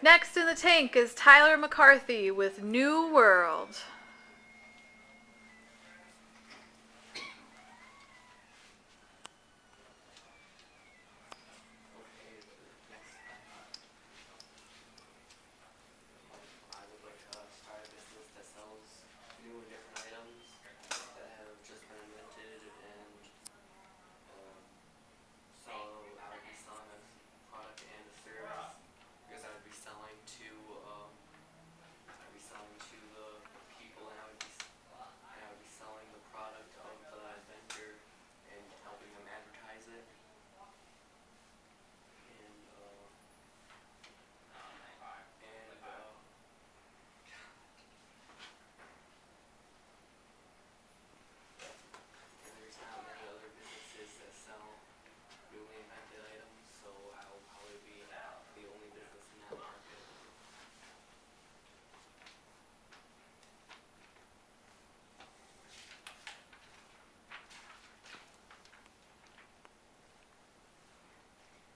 Next in the tank is Tyler McCarthy with New World. I would like to start a business that sells new and different items that have just been invented and um, so I would be selling a product and a service because I would be selling to the people and I would be selling the product of the inventor and helping them advertise it and and there's not many other businesses that sell newly invented items, so I will probably be the only business in that market.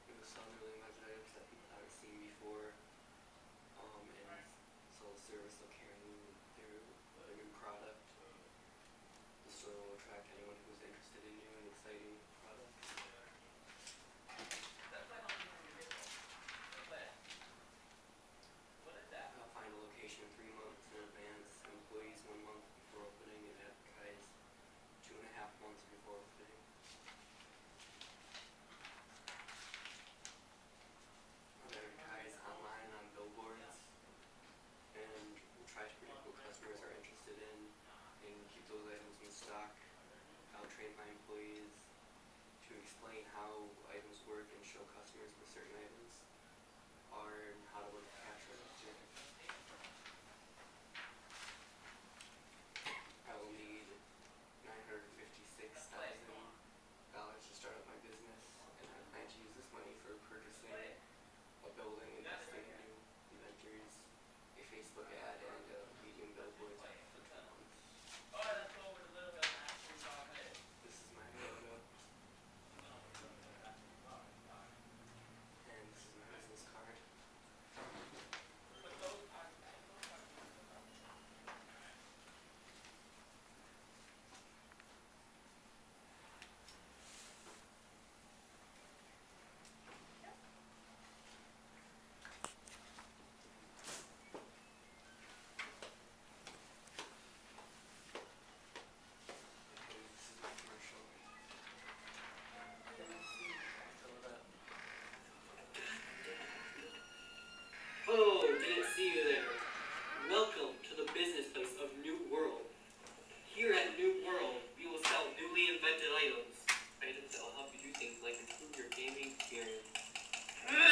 It was sell newly invented items that people haven't seen before, and sell a service of carrying their new product. The store will attract anyone who's interested in new and exciting products. I'll find a location 3 months in advance, employees 1 month before opening, and advertise 2.5 months before opening. I'll advertise online on billboards and we'll try to predict what customers are interested in and keep those items in stock. I'll train my employees to explain how items work and show customers what certain items are and how to work the cash register. I will need $956,000 to start up my business, and I plan to use this money for purchasing a building, investing in new inventors, a Facebook ad, and a medium billboard for 2 months. This is my logo, and this is my business card. And this is my commercial. Fill it up. Oh, didn't see you there. Welcome to the business place of New World. Here at New World, we will sell newly invented items. Items that will help you do things like improve your gaming experience.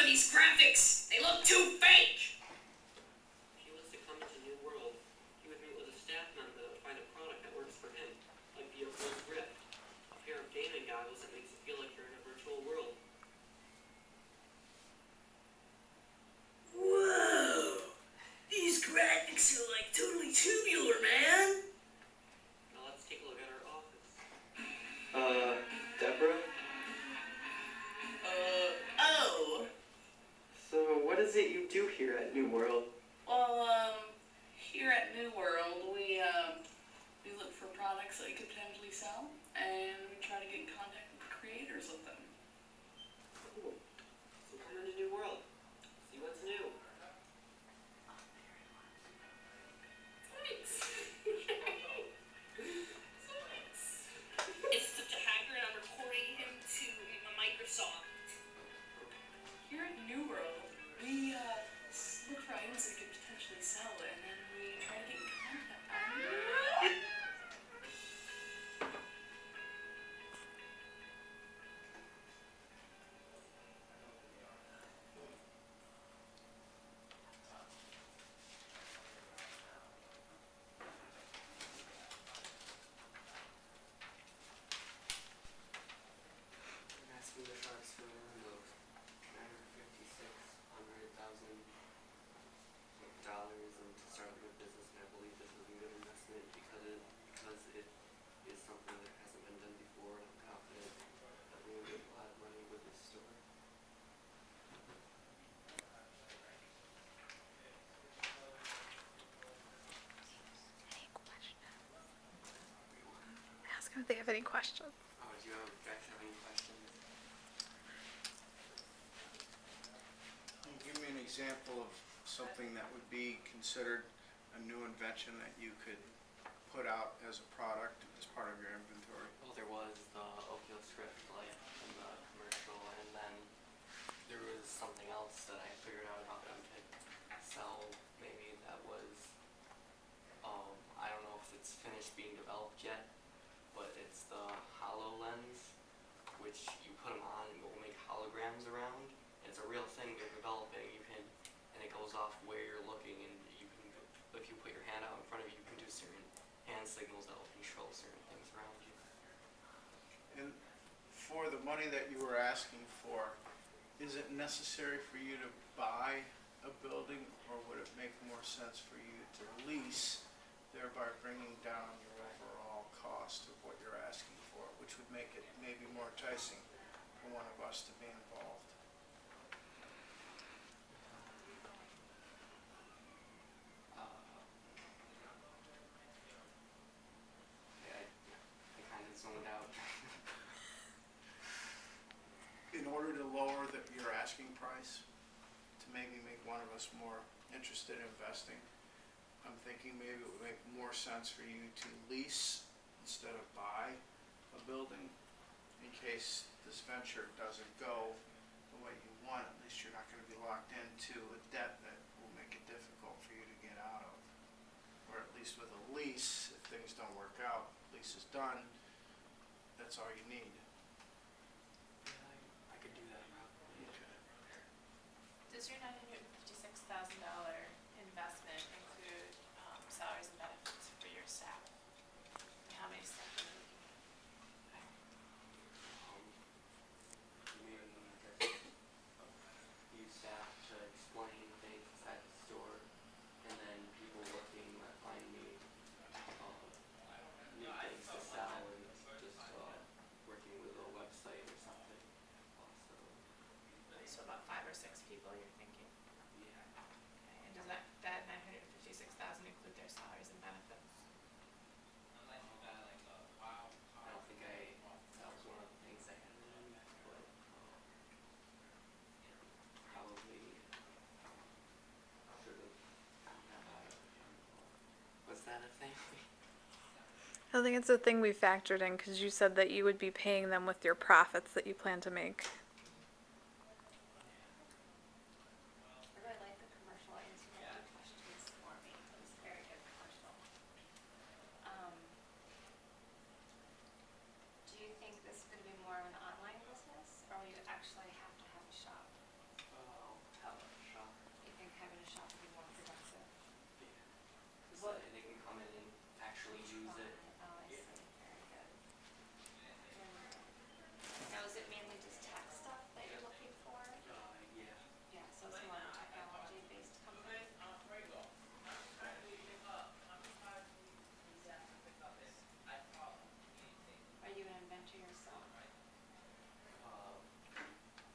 These graphics! They look too fake! If he was to come into New World, he would meet with a staff member that would find a product that works for him, like the Oculus Rift, a pair of gaming goggles that makes it feel like you're in a virtual world. Whoa! These graphics are like totally tubular, man! Now let's take a look at our office. Deborah? Oh. So what is it you do here at New World? Well, here at New World, we look for products that we could potentially sell, and we try to get in contact with the creators of them. Cool. So come into New World. See what's new. It's such a hacker, and I'm recording him to Microsoft. Here at New World, we look for items that we could potentially sell, and then we try to get in contact. I'm asking the sharks for around $956,000 and to start up my business, and I believe this is a good investment because it is something that hasn't been done before, and I'm confident that we will make a lot of money with this store. if they have any questions. Oh, do you guys have any questions? Can you give me an example of something that would be considered a new invention that you could put out as a product as part of your inventory? Well, there was the Oculus Rift light in the commercial, and then there was something else that I figured out about that we could sell. Maybe that was, I don't know if it's finished being developed yet, but it's the HoloLens, which you put them on and it will make holograms around. It's a real thing they're developing. You can, and it goes off where you're looking, and you can, if you put your hand out in front of you, you can do certain hand signals that will control certain things around you. And for the money that you were asking for, is it necessary for you to buy a building, or would it make more sense for you to lease, thereby bringing down your overall cost of what you're asking for, which would make it maybe more enticing for one of us to be involved? I kind of zoned out. In order to lower your asking price, to maybe make one of us more interested in investing, I'm thinking maybe it would make more sense for you to lease instead of buy a building, in case this venture doesn't go the way you want. At least you're not going to be locked into a debt that will make it difficult for you to get out of. Or at least with a lease, if things don't work out, lease is done, that's all you need. I could do that probably. Okay. Does your $956,000 investment include salaries and benefits for your staff? And how many staff are you looking at? Maybe just use staff to explain things at the store, and then people working that find me new things to sell, and just working with a website or something. Also, So about 5 or 6 people you're thinking? yeah. Okay. And does that $956,000 include their salaries and benefits? I don't think that was one of the things I had in mind, but probably should have found that out. Was that a thing? I think it's a thing we factored in because you said that you would be paying them with your profits that you plan to make. I really like the commercial answer that you questions for me. It was a very good commercial. Do you think this is going to be more of an online business, or will you actually have to have a shop? Have a shop. You think having a shop would be more productive? Yeah. So they can come in and actually use it. Oh, I see. Very good. Now, is it mainly just tech stuff that you're looking for? Yeah. Yeah, so it's more of a technology-based company? Are you an inventor yourself?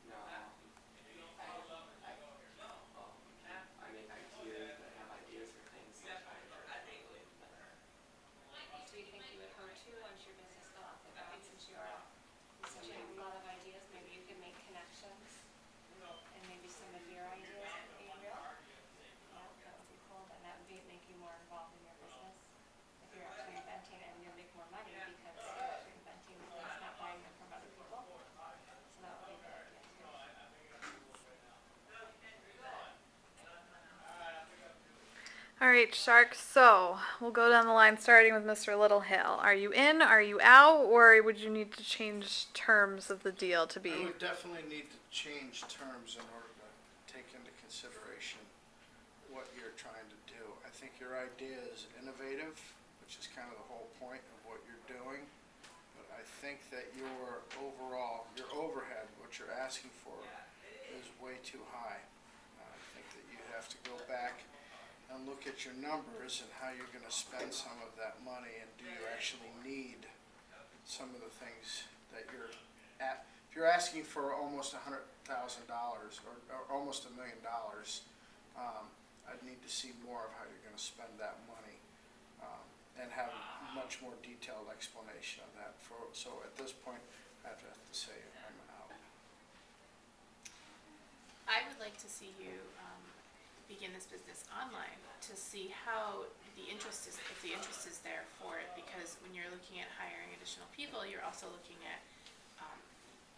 No. I make ideas. I have ideas for things. Sometimes I don't really invent. Do you think you would hurt to once your business got off the ground, since you have a lot of ideas, maybe you can make connections, and maybe some of your ideas could be real? Yeah, that would be cool, and that would make you more involved in your business. If you're actually inventing it, and you'll make more money because you're actually inventing things, not buying them from other people. So that would be a good idea too. All right, Shark. So we'll go down the line, starting with Mr. Littlehill. Are you in? Are you out? Or would you need to change terms of the deal to I be? would definitely need to change terms in order to take into consideration what you're trying to do. I think your idea is innovative, which is kind of the whole point of what you're doing. But I think that your overhead, what you're asking for, is way too high. I think that you have to go back and look at your numbers and how you're going to spend some of that money, and do you actually need some of the things that you're at. If you're asking for almost $100,000 or almost $1 million, I'd need to see more of how you're going to spend that money. and have much more detailed explanation of that. So at this point, I'd have to say I'm out. I would like to see you begin this business online to see how the interest is, if the interest is there for it, because when you're looking at hiring additional people, you're also looking at,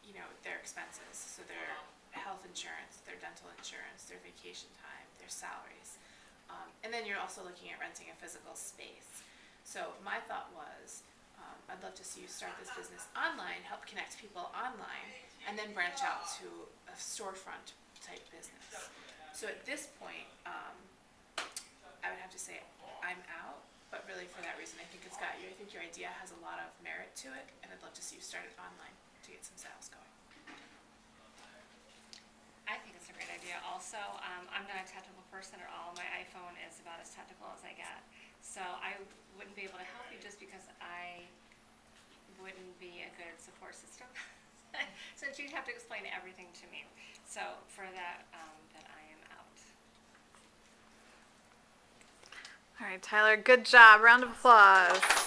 you know, their expenses, so their health insurance, their dental insurance, their vacation time, their salaries. And then you're also looking at renting a physical space. So my thought was, I'd love to see you start this business online, help connect people online, and then branch out to a storefront type business. So at this point, I would have to say I'm out, but really for that reason, I think I think your idea has a lot of merit to it, and I'd love to see you start it online to get some sales going. I think it's a great idea. Also, I'm not a technical person at all. My iPhone is about as technical as I get. So I wouldn't be able to help you just because I wouldn't be a good support system. Since you'd have to explain everything to me. So for that, then I am out. All right, Tyler, good job. Round of applause.